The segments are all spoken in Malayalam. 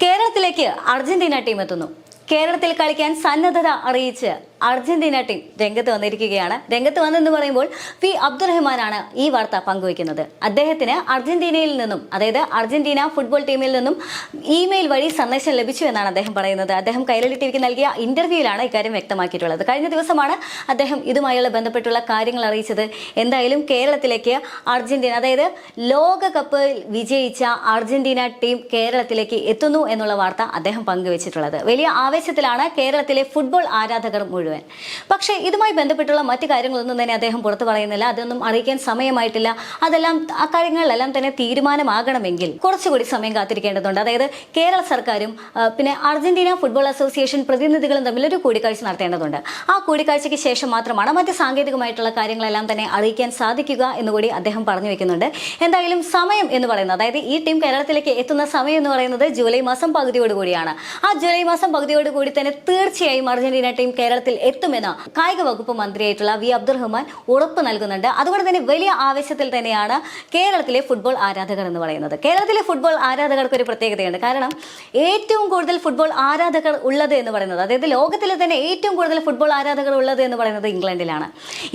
കേരളത്തിലേക്ക് അർജന്റീന ടീം എത്തുന്നു. കേരളത്തിൽ കളിക്കാൻ സന്നദ്ധത അറിയിച്ച് അർജന്റീന ടീം രംഗത്ത് വന്നിരിക്കുകയാണ്. രംഗത്ത് വന്നെന്ന് പറയുമ്പോൾ പി അബ്ദുറഹ്മാനാണ് ഈ വാർത്ത പങ്കുവയ്ക്കുന്നത്. അദ്ദേഹത്തിന് അർജന്റീനയിൽ നിന്നും, അതായത് അർജന്റീന ഫുട്ബോൾ ടീമിൽ നിന്നും ഇമെയിൽ വഴി സന്ദേശം ലഭിച്ചു എന്നാണ് അദ്ദേഹം പറയുന്നത്. അദ്ദേഹം കൈരളി ടിവിക്ക് നൽകിയ ഇന്റർവ്യൂവിലാണ് ഇക്കാര്യം വ്യക്തമാക്കിയിട്ടുള്ളത്. കഴിഞ്ഞ ദിവസമാണ് അദ്ദേഹം ഇതുമായുള്ള ബന്ധപ്പെട്ടുള്ള കാര്യങ്ങൾ അറിയിച്ചത്. എന്തായാലും കേരളത്തിലേക്ക് അർജന്റീന, അതായത് ലോകകപ്പ് വിജയിച്ച അർജന്റീന ടീം കേരളത്തിലേക്ക് എത്തുന്നു എന്നുള്ള വാർത്ത അദ്ദേഹം പങ്കുവച്ചിട്ടുള്ളത്. വലിയ ആവേശത്തിലാണ് കേരളത്തിലെ ഫുട്ബോൾ ആരാധകർ മുഴുവൻ. പക്ഷേ ഇതുമായി ബന്ധപ്പെട്ടുള്ള മറ്റു കാര്യങ്ങളൊന്നും തന്നെ അദ്ദേഹം പുറത്തു പറയുന്നില്ല. അതൊന്നും അറിയിക്കാൻ സമയമായിട്ടില്ല. ആ കാര്യങ്ങളിലെല്ലാം തന്നെ തീരുമാനമാകണമെങ്കിൽ കുറച്ചുകൂടി സമയം കാത്തിരിക്കേണ്ടതുണ്ട്. അതായത് കേരള സർക്കാരും പിന്നെ അർജന്റീന ഫുട്ബോൾ അസോസിയേഷൻ പ്രതിനിധികളും തമ്മിൽ ഒരു കൂടിക്കാഴ്ച നടത്തേണ്ടതുണ്ട്. ആ കൂടിക്കാഴ്ചയ്ക്ക് ശേഷം മാത്രമാണ് മറ്റ് സാങ്കേതികമായിട്ടുള്ള കാര്യങ്ങളെല്ലാം തന്നെ അറിയിക്കാൻ സാധിക്കുക എന്നുകൂടി അദ്ദേഹം പറഞ്ഞു വെക്കുന്നുണ്ട്. എന്തായാലും സമയം എന്ന് പറയുന്നത്, അതായത് ഈ ടീം കേരളത്തിലേക്ക് എത്തുന്ന സമയം എന്ന് പറയുന്നത് ജൂലൈ മാസം പകുതിയോടുകൂടിയാണ്. ആ ജൂലൈ മാസം പകുതിയോടുകൂടി തന്നെ തീർച്ചയായും അർജന്റീന ടീം കേരളത്തിൽ എത്തുമെന്ന് കായിക വകുപ്പ് മന്ത്രിയായിട്ടുള്ള വി അബ്ദുറഹ്മാൻ ഉറപ്പ് നൽകുന്നുണ്ട്. അതുകൊണ്ട് തന്നെ വലിയ ആവേശത്തിൽ തന്നെയാണ് കേരളത്തിലെ ഫുട്ബോൾ ആരാധകർ എന്ന് പറയുന്നത്. കേരളത്തിലെ ഫുട്ബോൾ ആരാധകർക്ക് ഒരു പ്രത്യേകതയുണ്ട്. കാരണം ഏറ്റവും കൂടുതൽ ഫുട്ബോൾ ആരാധകർ ഉള്ളത് എന്ന് പറയുന്നത്, അതായത് ലോകത്തിലെ തന്നെ ഏറ്റവും കൂടുതൽ ഫുട്ബോൾ ആരാധകർ ഉള്ളത് എന്ന് പറയുന്നത് ഇംഗ്ലണ്ടിലാണ്.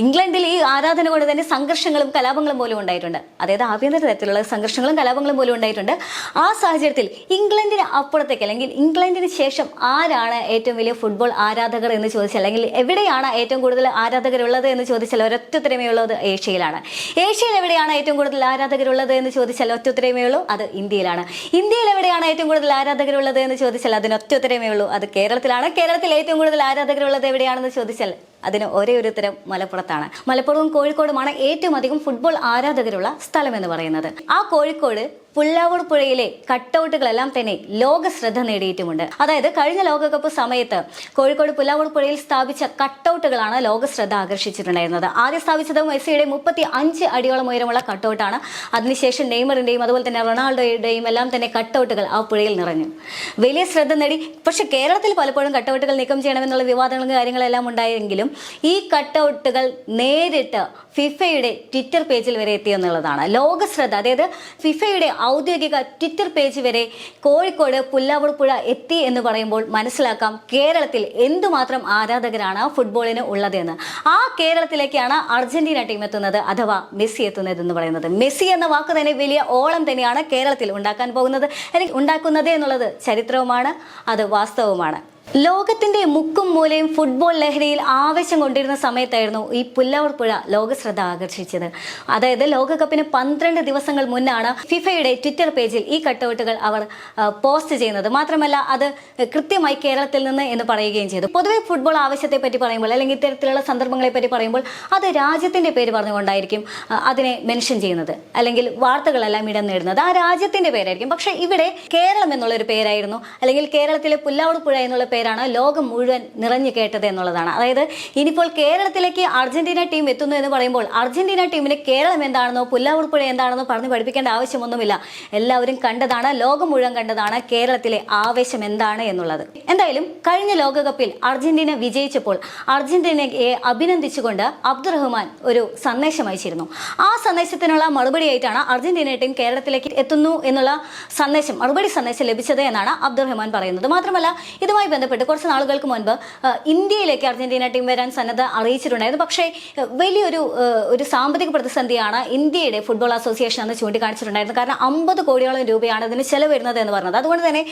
ഇംഗ്ലണ്ടിൽ ഈ ആരാധന കൊണ്ട് തന്നെ സംഘർഷങ്ങളും കലാപങ്ങളും പോലും ഉണ്ടായിട്ടുണ്ട്. അതായത് ആഭ്യന്തര തരത്തിലുള്ള സംഘർഷങ്ങളും കലാപങ്ങളും പോലും ഉണ്ടായിട്ടുണ്ട്. ആ സാഹചര്യത്തിൽ ഇംഗ്ലണ്ടിന് അപ്പുറത്തേക്ക്, അല്ലെങ്കിൽ ഇംഗ്ലണ്ടിന് ശേഷം ആരാണ് ഏറ്റവും വലിയ ഫുട്ബോൾ ആരാധകർ എന്ന് ചോദിച്ചാൽ, അല്ലെങ്കിൽ എവിടെയാണ് ഏറ്റവും കൂടുതൽ ആരാധകരുള്ളത് എന്ന് ചോദിച്ചാൽ ഒരൊറ്റ ഉത്തരമേ ഉള്ളത് ഏഷ്യയിലാണ്. ഏഷ്യയിൽ എവിടെയാണ് ഏറ്റവും കൂടുതൽ ആരാധകരുള്ളത് എന്ന് ചോദിച്ചാൽ ഒറ്റ ഉത്തരമേ ഉള്ളൂ, അത് ഇന്ത്യയിലാണ്. ഇന്ത്യയിൽ എവിടെയാണ് ഏറ്റവും കൂടുതൽ ആരാധകരുള്ളത് എന്ന് ചോദിച്ചാൽ അതിന് ഒറ്റ ഉത്തരമേ ഉള്ളൂ, അത് കേരളത്തിലാണ്. കേരളത്തിൽ ഏറ്റവും കൂടുതൽ ആരാധകരുള്ളത് എവിടെയാണെന്ന് ചോദിച്ചാൽ അതിന് ഒരേ ഒരു ഉത്തരം മലപ്പുറത്താണ്. മലപ്പുറവും കോഴിക്കോടുമാണ് ഏറ്റവും അധികം ഫുട്ബോൾ ആരാധകരുള്ള സ്ഥലം എന്ന് പറയുന്നത്. ആ കോഴിക്കോട് പുല്ലാവൂർ പുഴയിലെ കട്ടൗട്ടുകളെല്ലാം തന്നെ ലോക ശ്രദ്ധ നേടിയിട്ടുമുണ്ട്. അതായത് കഴിഞ്ഞ ലോകകപ്പ് സമയത്ത് കോഴിക്കോട് പുല്ലാവൂർ പുഴയിൽ സ്ഥാപിച്ച കട്ടൗട്ടുകളാണ് ലോക ശ്രദ്ധ ആകർഷിച്ചിട്ടുണ്ടായിരുന്നത്. ആദ്യം സ്ഥാപിച്ചത് മെസ്സിയുടെ 35 അടിയോളം ഉയരമുള്ള കട്ടൗട്ടാണ്. അതിനുശേഷം നെയ്മറിന്റെയും അതുപോലെ തന്നെ റൊണാൾഡോയുടെയും എല്ലാം തന്നെ കട്ടൗട്ടുകൾ ആ പുഴയിൽ നിറഞ്ഞു, വലിയ ശ്രദ്ധ നേടി. പക്ഷെ കേരളത്തിൽ പലപ്പോഴും കട്ടൗട്ടുകൾ നീക്കം ചെയ്യണമെന്നുള്ള വിവാദങ്ങളും കാര്യങ്ങളെല്ലാം ഉണ്ടായെങ്കിലും ഈ കട്ടൗട്ടുകൾ നേരിട്ട് ഫിഫയുടെ ട്വിറ്റർ പേജിൽ വരെ എത്തി എന്നുള്ളതാണ് ലോക ശ്രദ്ധ. അതായത് ഫിഫയുടെ ഔദ്യോഗിക ട്വിറ്റർ പേജ് വരെ കോഴിക്കോട് പുല്ലാവൂർ പുഴ എത്തി എന്ന് പറയുമ്പോൾ മനസ്സിലാക്കാം കേരളത്തിൽ എന്തുമാത്രം ആരാധകരാണ് ഫുട്ബോളിന് ഉള്ളതെന്ന്. ആ കേരളത്തിലേക്കാണ് അർജന്റീന ടീം എത്തുന്നത്, അഥവാ മെസ്സി എത്തുന്നത് എന്ന് പറയുന്നത്. മെസ്സി എന്ന വാക്ക് തന്നെ വലിയ ഓളം തന്നെയാണ് കേരളത്തിൽ ഉണ്ടാക്കാൻ പോകുന്നത്, അല്ലെങ്കിൽ ഉണ്ടാക്കുന്നത് എന്നുള്ളത് ചരിത്രവുമാണ്, അത് വാസ്തവവുമാണ്. ലോകത്തിന്റെ മുക്കും മൂലയും ഫുട്ബോൾ ലഹരിയിൽ ആവേശം കൊണ്ടിരുന്ന സമയത്തായിരുന്നു ഈ പുല്ലാവൂർ പുഴ ലോക ശ്രദ്ധ ആകർഷിച്ചത്. അതായത് ലോകകപ്പിന് 12 ദിവസങ്ങൾ മുന്നാണ് ഫിഫയുടെ ട്വിറ്റർ പേജിൽ ഈ കട്ടൗട്ടുകൾ അവർ പോസ്റ്റ് ചെയ്യുന്നത്. മാത്രമല്ല അത് കൃത്യമായി കേരളത്തിൽ നിന്ന് എന്ന് പറയുകയും ചെയ്തു. പൊതുവെ ഫുട്ബോൾ ആവശ്യത്തെ പറ്റി പറയുമ്പോൾ, അല്ലെങ്കിൽ ഇത്തരത്തിലുള്ള സന്ദർഭങ്ങളെ പറ്റി പറയുമ്പോൾ അത് രാജ്യത്തിന്റെ പേര് പറഞ്ഞുകൊണ്ടായിരിക്കും അതിനെ മെൻഷൻ ചെയ്യുന്നത്, അല്ലെങ്കിൽ വാർത്തകളെല്ലാം ഇടം നേടുന്നത് ആ രാജ്യത്തിന്റെ പേരായിരിക്കും. പക്ഷെ ഇവിടെ കേരളം എന്നുള്ളൊരു പേരായിരുന്നു, അല്ലെങ്കിൽ കേരളത്തിലെ പുല്ലാവൂർ പുഴ എന്നുള്ള പേരാണ് ലോകം മുഴുവൻ നിറഞ്ഞു കേട്ടത് എന്നുള്ളതാണ്. അതായത് ഇനിയിപ്പോൾ കേരളത്തിലേക്ക് അർജന്റീന ടീം എത്തുന്നു എന്ന് പറയുമ്പോൾ അർജന്റീന ടീമിന് കേരളം എന്താണെന്നോ പുല്ലാവൂർ പുഴ എന്താണെന്നോ പറഞ്ഞ് പഠിപ്പിക്കേണ്ട ആവശ്യമൊന്നുമില്ല. എല്ലാവരും കണ്ടതാണ്, ലോകം മുഴുവൻ കണ്ടതാണ് കേരളത്തിലെ ആവേശം എന്താണ് എന്നുള്ളത്. എന്തായാലും കഴിഞ്ഞ ലോകകപ്പിൽ അർജന്റീന വിജയിച്ചപ്പോൾ അർജന്റീനയെ അഭിനന്ദിച്ചുകൊണ്ട് അബ്ദുറഹ്മാൻ ഒരു സന്ദേശം അയച്ചിരുന്നു. ആ സന്ദേശത്തിനുള്ള മറുപടിയായിട്ടാണ് അർജന്റീന ടീം കേരളത്തിലേക്ക് എത്തുന്നു എന്നുള്ള മറുപടി സന്ദേശം ലഭിച്ചത് എന്നാണ് അബ്ദുറഹ്മാൻ പറയുന്നത്. മാത്രമല്ല ഇതുമായി ബന്ധപ്പെട്ട് കുറച്ച് നാളുകൾക്ക് മുൻപ് ഇന്ത്യയിലേക്ക് അർജന്റീന ടീം വരാൻ സന്നദ്ധ അറിയിച്ചിട്ടുണ്ടായിരുന്നു. പക്ഷേ വലിയൊരു സാമ്പത്തിക പ്രതിസന്ധിയാണ് ഇന്ത്യയുടെ ഫുട്ബോൾ അസോസിയേഷൻ എന്ന് ചൂണ്ടിക്കാണിച്ചിട്ടുണ്ടായിരുന്നു. കാരണം 50 കോടിയോളം രൂപയാണ് ഇതിന് ചെലവ് വരുന്നത് എന്ന് പറഞ്ഞത്. അതുകൊണ്ട് തന്നെ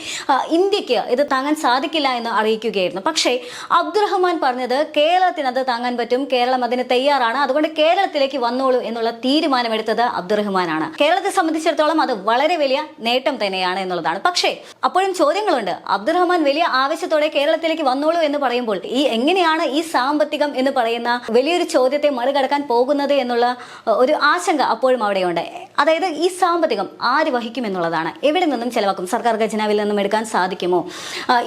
ഇന്ത്യക്ക് ഇത് താങ്ങാൻ സാധിക്കില്ല എന്ന് അറിയിക്കുകയായിരുന്നു. പക്ഷേ അബ്ദുറഹ്മാൻ പറഞ്ഞത് കേരളത്തിന് അത് താങ്ങാൻ പറ്റും, കേരളം അതിന് തയ്യാറാണ്, അതുകൊണ്ട് കേരളത്തിലേക്ക് വന്നോളൂ എന്നുള്ള തീരുമാനമെടുത്തത് അബ്ദുറഹ്മാനാണ്. കേരളത്തെ സംബന്ധിച്ചിടത്തോളം അത് വളരെ വലിയ നേട്ടം തന്നെയാണ് എന്നുള്ളതാണ്. പക്ഷേ അപ്പോഴും ചോദ്യങ്ങളുണ്ട്. അബ്ദുറഹ്മാൻ വലിയ ആവേശത്തോടെ കേരളത്തിലേക്ക് വന്നോളൂ എന്ന് പറയുമ്പോൾ എങ്ങനെയാണ് ഈ സാമ്പത്തികം എന്ന് പറയുന്ന വലിയൊരു ചോദ്യത്തെ മറികടക്കാൻ പോകുന്നത് എന്നുള്ള ഒരു ആശങ്ക അപ്പോഴും അവിടെയുണ്ട്. അതായത് ഈ സാമ്പത്തികം ആര് വഹിക്കും എന്നുള്ളതാണ്. എവിടെ നിന്നും ചെലവാക്കും? സർക്കാർ ഖജനാവിൽ നിന്നും എടുക്കാൻ സാധിക്കുമോ?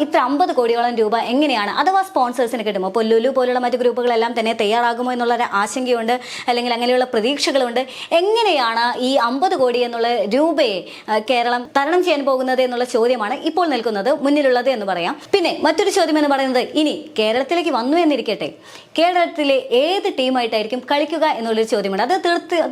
ഇത്ര 50 കോടിയോളം രൂപ എങ്ങനെയാണ്? അഥവാ സ്പോൺസേഴ്സിന് കിട്ടുമോ? ഇപ്പോൾ ലുലു പോലുള്ള മറ്റു ഗ്രൂപ്പുകളെല്ലാം തന്നെ തയ്യാറാകുമോ എന്നുള്ളൊരു ആശങ്കയുണ്ട്, അല്ലെങ്കിൽ അങ്ങനെയുള്ള പ്രതീക്ഷകളുണ്ട്. എങ്ങനെയാണ് ഈ 50 കോടി എന്നുള്ള രൂപയെ കേരളം തരണം ചെയ്യാൻ പോകുന്നത് എന്നുള്ള ചോദ്യമാണ് ഇപ്പോൾ നിൽക്കുന്നത്, മുന്നിലുള്ളത് എന്ന് പറയാം. പിന്നെ മറ്റൊരു ചോദ്യം എന്ന് പറയുന്നത്, ഇനി കേരളത്തിലേക്ക് വന്നു എന്നിരിക്കട്ടെ, കേരളത്തിലെ ഏത് ടീമായിട്ടായിരിക്കും കളിക്കുക എന്നുള്ളൊരു ചോദ്യമാണ്. അത്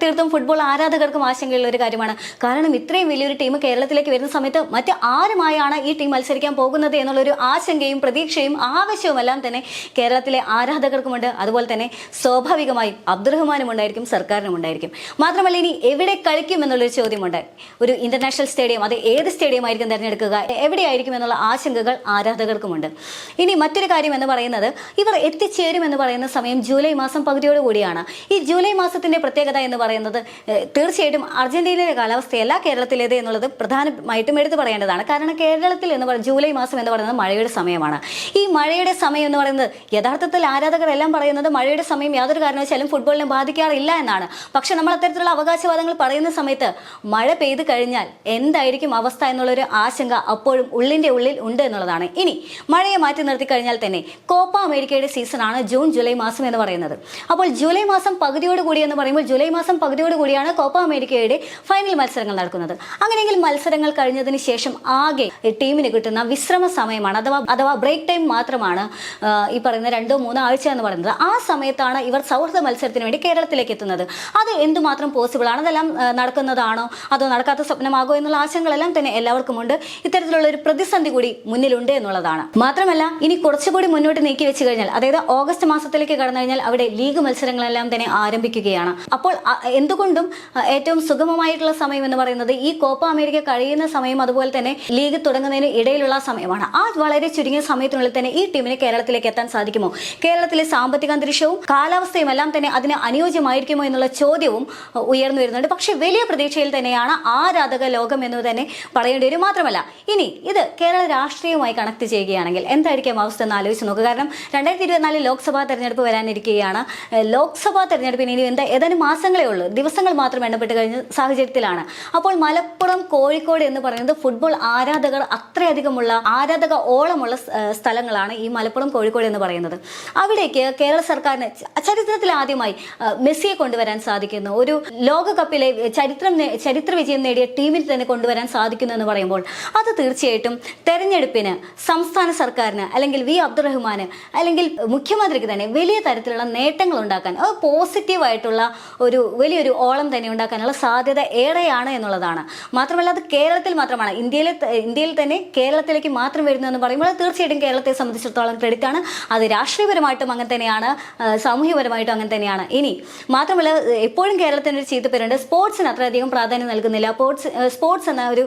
തീർത്തും ഫുട്ബോൾ ആരാധകർക്കും ആശങ്കയുള്ള ഒരു കാര്യമാണ്. കാരണം ഇത്രയും വലിയൊരു ടീം കേരളത്തിലേക്ക് വരുന്ന സമയത്ത് മറ്റ് ആരുമായാണ് ഈ ടീം മത്സരിക്കാൻ പോകുന്നത് എന്നുള്ളൊരു ആശങ്കയും പ്രതീക്ഷയും ആവശ്യവും എല്ലാം തന്നെ കേരളത്തിലെ ആരാധകർക്കുമുണ്ട്. അതുപോലെ തന്നെ സ്വാഭാവികമായും അബ്ദുറഹ്മാനും ഉണ്ടായിരിക്കും, സർക്കാരിനും ഉണ്ടായിരിക്കും. മാത്രമല്ല, ഇനി എവിടെ കളിക്കും എന്നുള്ളൊരു ചോദ്യമുണ്ട്. ഒരു ഇന്റർനാഷണൽ സ്റ്റേഡിയം, അത് ഏത് സ്റ്റേഡിയം ആയിരിക്കും തിരഞ്ഞെടുക്കുക, എവിടെയായിരിക്കും എന്നുള്ള ആശങ്കകൾ ആരാധകർക്കുമുണ്ട്. ഇനി മറ്റൊരു കാര്യം എന്ന് പറയുന്നത്, ഇവർ എത്തിച്ചേരും എന്ന് പറയുന്ന സമയം ജൂലൈ മാസം പകുതിയോട് കൂടിയാണ്. ഈ ജൂലൈ മാസത്തിന്റെ പ്രത്യേകത എന്ന് പറയുന്നത് തീർച്ചയായിട്ടും അർജന്റീനയുടെ കാലാവസ്ഥയല്ല കേരളത്തിലേത് എന്നുള്ളത് പ്രധാനമായിട്ടും എടുത്തു പറയേണ്ടതാണ്. കാരണം കേരളത്തിൽ എന്ന് പറയുന്നത് ജൂലൈ മാസം എന്ന് പറയുന്നത് മഴയുടെ സമയമാണ്. ഈ മഴയുടെ സമയം എന്ന് പറയുന്നത് യഥാർത്ഥത്തിൽ ആരാധകരെല്ലാം പറയുന്നത് മഴയുടെ സമയം യാതൊരു കാരണവശാലും ഫുട്ബോളിനെ ബാധിക്കാറില്ല എന്നാണ്. പക്ഷെ നമ്മൾ അത്തരത്തിലുള്ള അവകാശവാദങ്ങൾ പറയുന്ന സമയത്ത് മഴ പെയ്തു കഴിഞ്ഞാൽ എന്തായിരിക്കും അവസ്ഥ എന്നുള്ളൊരു ആശങ്ക അപ്പോഴും ഉള്ളിൻ്റെ ഉള്ളിൽ ഉണ്ട് എന്നുള്ളതാണ്. ഇനി മഴയെ മാറ്റി നിർത്തി കഴിഞ്ഞാൽ തന്നെ കോപ്പ അമേരിക്കയുടെ സീസണാണ് ജൂൺ ജൂലൈ മാസം എന്ന് പറയുന്നത്. അപ്പോൾ ജൂലൈ മാസം പകുതിയോട് കൂടി എന്ന് പറയുമ്പോൾ ജൂലൈ മാസം പകുതിയോട് കൂടിയാണ് കോപ്പ അമേരിക്കയുടെ ഫൈനൽ മത്സരങ്ങൾ നടക്കുന്നത്. അങ്ങനെയെങ്കിൽ മത്സരങ്ങൾ കഴിഞ്ഞതിന് ശേഷം ആകെ ടീമിന് കിട്ടുന്ന വിശ്രമ സമയമാണ്, അഥവാ ബ്രേക്ക് ടൈം മാത്രമാണ് ഈ പറയുന്ന 2-3 ആഴ്ച എന്ന് പറയുന്നത്. ആ സമയത്താണ് ഇവർ സൗഹൃദ മത്സരത്തിന് വേണ്ടി കേരളത്തിലേക്ക് എത്തുന്നത്. അത് എന്തുമാത്രം പോസിബിൾ ആണ്, അതെല്ലാം നടക്കുന്നതാണോ അതോ നടക്കാത്ത സ്വപ്നമാകോ എന്നുള്ള ആശങ്കകളെല്ലാം തന്നെ എല്ലാവർക്കും ഉണ്ട്. ഇത്തരത്തിലുള്ള ഒരു പ്രതിസന്ധി കൂടി മുന്നിലുണ്ട് എന്നുള്ളതാണ്. മാത്രമല്ല, ഇനി കുറച്ചുകൂടി മുന്നോട്ട് നീക്കി വെച്ച് കഴിഞ്ഞാൽ, അതായത് ഓഗസ്റ്റ് മാസത്തിലേക്ക് കടന്നു കഴിഞ്ഞാൽ അവിടെ ലീഗ് മത്സരങ്ങളെല്ലാം തന്നെ ആരംഭിക്കുകയാണ്. അപ്പോൾ എന്തുകൊണ്ടും ഏറ്റവും സുഗമമായിട്ടുള്ള സമയം എന്ന് പറയുന്നത് ഈ കോപ്പ അമേരിക്ക കഴിയുന്ന സമയം, അതുപോലെ തന്നെ ലീഗ് തുടങ്ങുന്നതിന് ഇടയിലുള്ള സമയമാണ്. ആ വളരെ ചുരുങ്ങിയ സമയത്തിനുള്ളിൽ തന്നെ ഈ ടീമിന് കേരളത്തിലേക്ക് എത്താൻ സാധിക്കുമോ, കേരളത്തിലെ സാമ്പത്തിക അന്തരീക്ഷവും കാലാവസ്ഥയും എല്ലാം തന്നെ അതിന് അനുയോജ്യമായിരിക്കുമോ എന്നുള്ള ചോദ്യവും ഉയർന്നു വരുന്നുണ്ട്. പക്ഷെ വലിയ പ്രതീക്ഷയിൽ തന്നെയാണ് ആരാധക ലോകം എന്ന് തന്നെ പറയേണ്ടി വരും. മാത്രമല്ല, ഇനി ഇത് കേരള രാഷ്ട്രീയവുമായി കണക്ട് ചെയ്യുകയാണെങ്കിൽ എന്തായിരിക്കും അവസ്ഥ എന്ന് ആലോചിച്ച് നോക്കുക. കാരണം 2024 ലോക്സഭാ തെരഞ്ഞെടുപ്പ് വരാനിരിക്കുകയാണ്. ലോക്സഭാ തെരഞ്ഞെടുപ്പിന് ഇനി ഏതാനും മാസങ്ങളേ ഉള്ളൂ, ദിവസങ്ങൾ മാത്രം എണ്ണപ്പെട്ട് കഴിഞ്ഞ സാഹചര്യത്തിലാണ്. അപ്പോൾ മലപ്പുറം, കോഴിക്കോട് എന്ന് പറയുന്നത് ഫുട്ബോൾ ആരാധകർ അത്രയധികമുള്ള ആരാധക ഓളമുള്ള സ്ഥലങ്ങളാണ് ഈ മലപ്പുറം, കോഴിക്കോട് എന്ന് പറയുന്നത്. അവിടേക്ക് കേരള സർക്കാരിന് ചരിത്രത്തിൽ ആദ്യമായി മെസ്സിയെ കൊണ്ടുവരാൻ സാധിക്കുന്നു, ഒരു ലോകകപ്പിലെ ചരിത്ര വിജയം നേടിയ ടീമിൽ തന്നെ കൊണ്ടുവരാൻ സാധിക്കുന്നു എന്ന് പറയുമ്പോൾ അത് തീർച്ചയായിട്ടും തെരഞ്ഞെടുപ്പിന് സംസ്ഥാന സർക്കാരിന് അല്ലെങ്കിൽ വി അബ്ദുറഹ്മാന് അല്ലെങ്കിൽ മുഖ്യമന്ത്രിക്ക് തന്നെ വലിയ തരത്തിലുള്ള നേട്ടങ്ങൾ ഉണ്ടാക്കാൻ, പോസിറ്റീവായിട്ടുള്ള ഒരു വലിയൊരു ഓളം തന്നെ ഉണ്ടാക്കാനുള്ള സാധ്യത ഏറെയാണ് എന്നുള്ളതാണ്. മാത്രമല്ല, അത് കേരളത്തിൽ മാത്രമാണ്, ഇന്ത്യയിൽ തന്നെ കേരളത്തിലേക്ക് മാത്രം വരുന്നതെന്ന് പറയുമ്പോൾ തീർച്ചയായിട്ടും കേരളത്തെ സംബന്ധിച്ചിടത്തോളം ക്രെഡിറ്റ് ആണ്. അത് രാഷ്ട്രീയപരമായിട്ടും അങ്ങനെ തന്നെയാണ്, സാമൂഹ്യപരമായിട്ടും അങ്ങനെ തന്നെയാണ്. ഇനി മാത്രമല്ല, എപ്പോഴും കേരളത്തിന് ഒരു ചീത്തപ്പേരുണ്ട്, സ്പോർട്സിന് അത്രയധികം പ്രാധാന്യം നൽകുന്നില്ല. സ്പോർട്സ് എന്ന ഒരു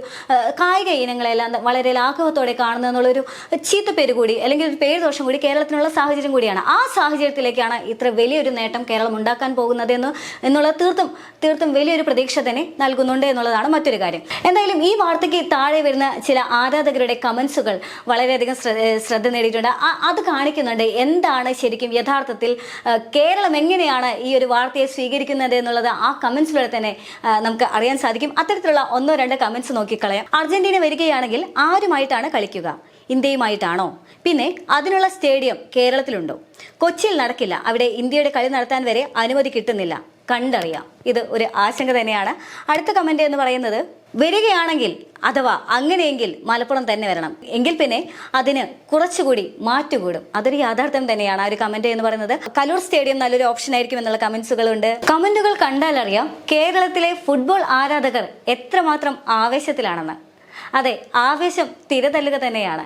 കായിക ഇനങ്ങളെല്ലാം വളരെ ലാഘവത്തോടെ കാണുന്ന എന്നുള്ളൊരു ചീത്തപ്പേര് കൂടി, അല്ലെങ്കിൽ ഒരു പേര് ദോഷം കൂടി കേരളത്തിനുള്ള സാഹചര്യം കൂടിയാണ്. ആ സാഹചര്യത്തിലേക്കാണ് ഇത്ര വലിയൊരു നേട്ടം കേരളം ഉണ്ടാക്കാൻ പോകുന്നത് എന്നുള്ള തീർത്തും വലിയൊരു പ്രതീക്ഷ തന്നെ നൽകുന്നുണ്ട് എന്നുള്ളതാണ് മറ്റൊരു കാര്യം. എന്തായാലും ഈ വാർത്തയ്ക്ക് താഴെ വരുന്ന ചില ആരാധകരുടെ കമന്റ്സുകൾ വളരെയധികം ശ്രദ്ധ നേടിയിട്ടുണ്ട്. അത് കാണിക്കുന്നുണ്ട് എന്താണ് ശരിക്കും യഥാർത്ഥത്തിൽ കേരളം എങ്ങനെയാണ് ഈ ഒരു വാർത്തയെ സ്വീകരിക്കുന്നത് എന്നുള്ളത് ആ കമന്റ്സിലൂടെ തന്നെ നമുക്ക് അറിയാൻ സാധിക്കും. അത്തരത്തിലുള്ള 1-2 കമന്റ്സ് നോക്കിക്കളയാം. അർജന്റീന വരികയാണെങ്കിൽ ആരുമായിട്ടാണ് കളിക്കുക? ഇന്ത്യയുമായിട്ടാണോ? പിന്നെ അതിനുള്ള സ്റ്റേഡിയം കേരളത്തിലുണ്ടോ? കൊച്ചിയിൽ നടക്കില്ല, അവിടെ ഇന്ത്യയുടെ കളി നടത്താൻ വരെ അനുമതി കിട്ടുന്നില്ല, കണ്ടറിയാം. ഇത് ഒരു ആശങ്ക തന്നെയാണ്. അടുത്ത കമന്റ് എന്ന് പറയുന്നത്, വരികയാണെങ്കിൽ അഥവാ അങ്ങനെയെങ്കിൽ മലപ്പുറം തന്നെ വരണം, എങ്കിൽ പിന്നെ അതിന് കുറച്ചുകൂടി മാറ്റുകൂടും. അതൊരു യാഥാർത്ഥ്യം തന്നെയാണ് ആ ഒരു കമന്റ് എന്ന് പറയുന്നത്. കലൂർ സ്റ്റേഡിയം നല്ലൊരു ഓപ്ഷൻ ആയിരിക്കും എന്നുള്ള കമന്റ്സുകളുണ്ട്. കമന്റുകൾ കണ്ടാൽ അറിയാം കേരളത്തിലെ ഫുട്ബോൾ ആരാധകർ എത്രമാത്രം ആവേശത്തിലാണെന്ന്. അതെ, ആവേശം തിരതല്ലുക തന്നെയാണ്.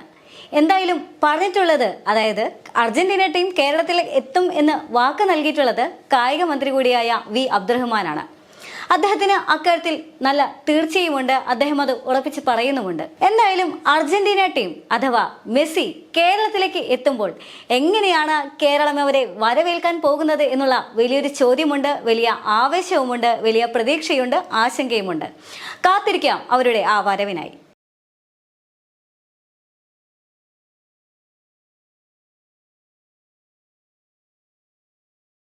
എന്തായാലും പറഞ്ഞിട്ടുള്ളത്, അതായത് അർജന്റീന ടീം കേരളത്തിൽ എത്തും എന്ന് വാക്ക് നൽകിയിട്ടുള്ളത് കായിക മന്ത്രി കൂടിയായ വി അബ്ദുറഹ്മാനാണ്. അദ്ദേഹത്തിന് അക്കാര്യത്തിൽ നല്ല തീർച്ചയുമുണ്ട്, അദ്ദേഹം അത് ഉറപ്പിച്ച് പറയുന്നുമുണ്ട്. എന്തായാലും അർജന്റീന ടീം അഥവാ മെസ്സി കേരളത്തിലേക്ക് എത്തുമ്പോൾ എങ്ങനെയാണ് കേരളം അവരെ വരവേൽക്കാൻ പോകുന്നത് എന്നുള്ള വലിയൊരു ചോദ്യമുണ്ട്, വലിയ ആവേശവുമുണ്ട്, വലിയ പ്രതീക്ഷയുണ്ട്, ആശങ്കയുമുണ്ട്. കാത്തിരിക്കാം അവരുടെ ആ വരവിനായി.